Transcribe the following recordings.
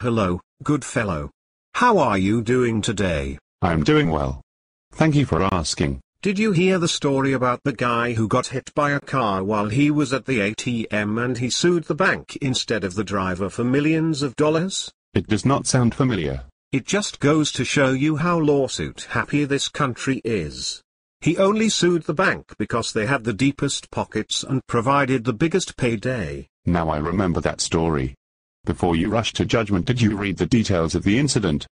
Hello, good fellow. How are you doing today? I'm doing well. Thank you for asking. Did you hear the story about the guy who got hit by a car while he was at the ATM and he sued the bank instead of the driver for millions of dollars? It does not sound familiar. It just goes to show you how lawsuit happy this country is. He only sued the bank because they had the deepest pockets and provided the biggest payday. Now I remember that story. Before you rushed to judgment, did you read the details of the incident?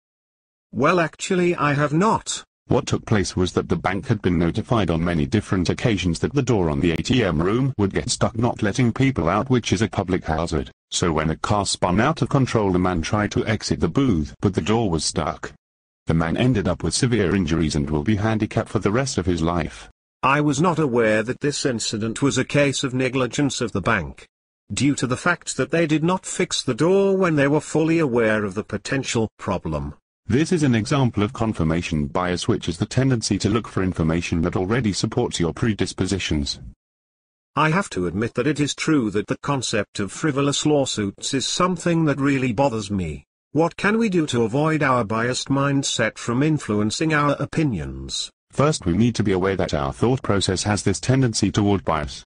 Well, actually I have not. What took place was that the bank had been notified on many different occasions that the door on the ATM room would get stuck, not letting people out, which is a public hazard. So when a car spun out of control, the man tried to exit the booth, but the door was stuck. The man ended up with severe injuries and will be handicapped for the rest of his life. I was not aware that this incident was a case of negligence of the bank, due to the fact that they did not fix the door when they were fully aware of the potential problem. This is an example of confirmation bias, which is the tendency to look for information that already supports your predispositions. I have to admit that it is true that the concept of frivolous lawsuits is something that really bothers me. What can we do to avoid our biased mindset from influencing our opinions? First, we need to be aware that our thought process has this tendency toward bias.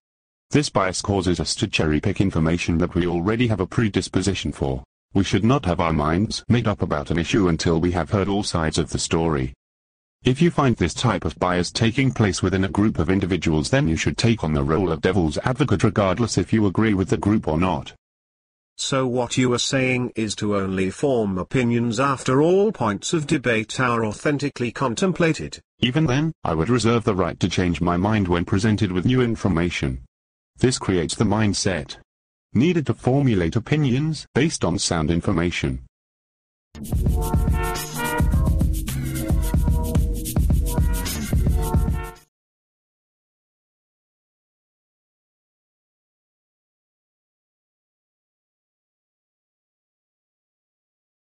This bias causes us to cherry-pick information that we already have a predisposition for. We should not have our minds made up about an issue until we have heard all sides of the story. If you find this type of bias taking place within a group of individuals, then you should take on the role of devil's advocate regardless if you agree with the group or not. So what you are saying is to only form opinions after all points of debate are authentically contemplated. Even then, I would reserve the right to change my mind when presented with new information. This creates the mindset needed to formulate opinions based on sound information.